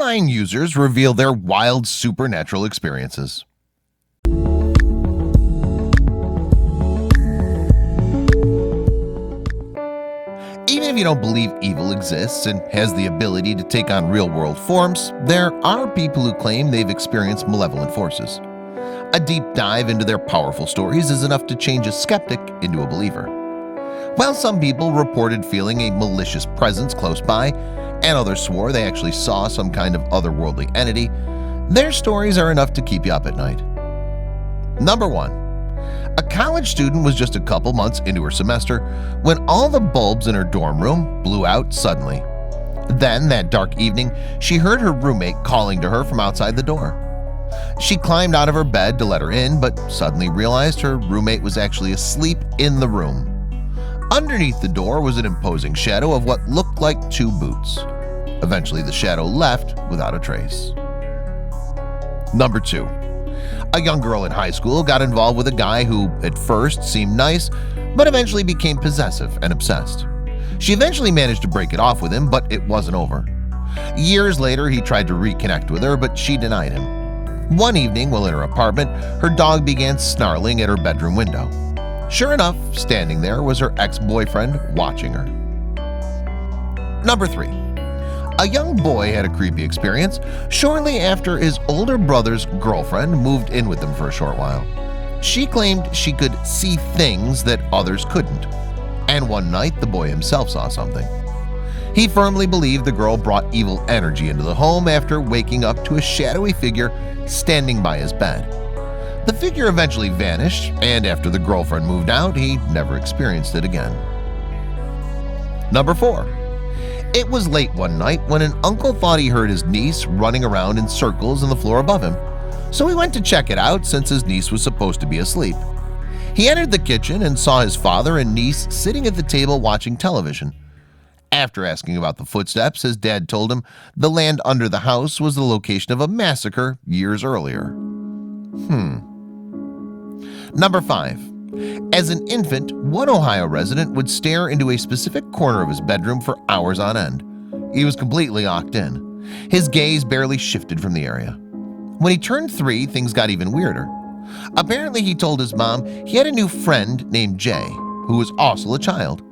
online users reveal their wild supernatural experiences. Even if you don't believe evil exists and has the ability to take on real-world forms, there are people who claim they've experienced malevolent forces. A deep dive into their powerful stories is enough to change a skeptic into a believer. While some people reported feeling a malicious presence close by, and others swore they actually saw some kind of otherworldly entity, their stories are enough to keep you up at night. Number 1. A college student was just a couple months into her semester when all the bulbs in her dorm room blew out suddenly. Then, that dark evening, she heard her roommate calling to her from outside the door. She climbed out of her bed to let her in, but suddenly realized her roommate was actually asleep in the room. Underneath the door was an imposing shadow of what looked like 2 boots. Eventually, the shadow left without a trace. Number 2. A young girl in high school got involved with a guy who, at first, seemed nice, but eventually became possessive and obsessed. She eventually managed to break it off with him, but it wasn't over. Years later, he tried to reconnect with her, but she denied him. One evening, while in her apartment, her dog began snarling at her bedroom window. Sure enough, standing there was her ex-boyfriend watching her. Number 3. A young boy had a creepy experience shortly after his older brother's girlfriend moved in with them for a short while. She claimed she could see things that others couldn't, and one night the boy himself saw something. He firmly believed the girl brought evil energy into the home after waking up to a shadowy figure standing by his bed. The figure eventually vanished, and after the girlfriend moved out, he never experienced it again. Number 4. It was late one night when an uncle thought he heard his niece running around in circles on the floor above him, so he went to check it out since his niece was supposed to be asleep. He entered the kitchen and saw his father and niece sitting at the table watching television. After asking about the footsteps, his dad told him the land under the house was the location of a massacre years earlier. Number 5. As an infant, one Ohio resident would stare into a specific corner of his bedroom for hours on end. He was completely locked in. His gaze barely shifted from the area. When he turned 3, things got even weirder. Apparently, he told his mom he had a new friend named Jay, who was also a child.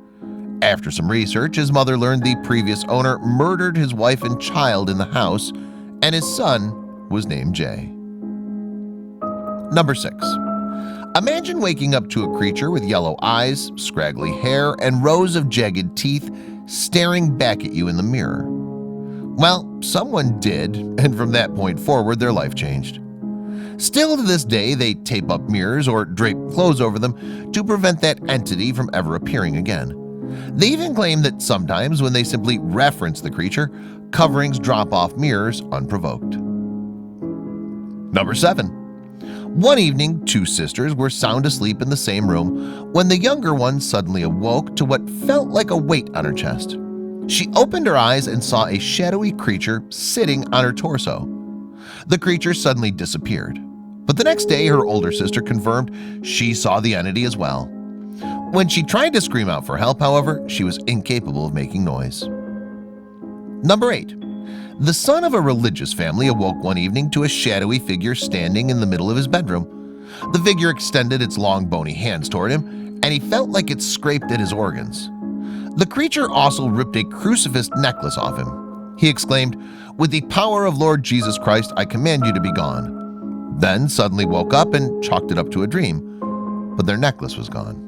After some research, his mother learned the previous owner murdered his wife and child in the house, and his son was named Jay. Number 6. Imagine waking up to a creature with yellow eyes, scraggly hair, and rows of jagged teeth staring back at you in the mirror. Well, someone did, and from that point forward, their life changed. Still to this day, they tape up mirrors or drape clothes over them to prevent that entity from ever appearing again. They even claim that sometimes when they simply reference the creature, coverings drop off mirrors unprovoked. Number 7. One evening, 2 sisters were sound asleep in the same room when the younger one suddenly awoke to what felt like a weight on her chest. She opened her eyes and saw a shadowy creature sitting on her torso. The creature suddenly disappeared, but the next day her older sister confirmed she saw the entity as well. When she tried to scream out for help, however, she was incapable of making noise. Number 8. The son of a religious family awoke one evening to a shadowy figure standing in the middle of his bedroom. The figure extended its long bony hands toward him, and he felt like it scraped at his organs. The creature also ripped a crucifix necklace off him. He exclaimed, "With the power of Lord Jesus Christ, I command you to be gone." Then suddenly woke up and chalked it up to a dream, but their necklace was gone.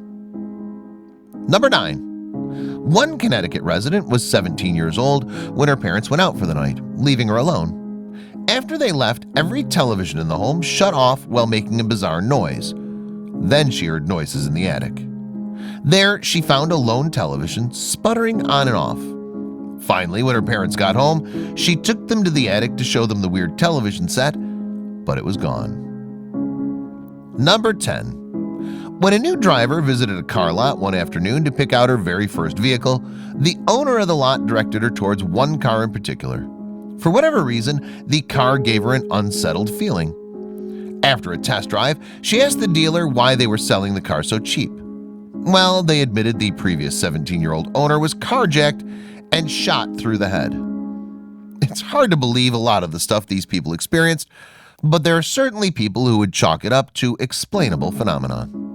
Number 9. One Connecticut resident was 17 years old when her parents went out for the night, leaving her alone. After they left, every television in the home shut off while making a bizarre noise. Then she heard noises in the attic. There, she found a lone television sputtering on and off. Finally, when her parents got home, she took them to the attic to show them the weird television set, but it was gone. Number 10. When a new driver visited a car lot one afternoon to pick out her very first vehicle, the owner of the lot directed her towards one car in particular. For whatever reason, the car gave her an unsettled feeling. After a test drive, she asked the dealer why they were selling the car so cheap. Well, they admitted the previous 17-year-old owner was carjacked and shot through the head. It's hard to believe a lot of the stuff these people experienced, but there are certainly people who would chalk it up to explainable phenomenon.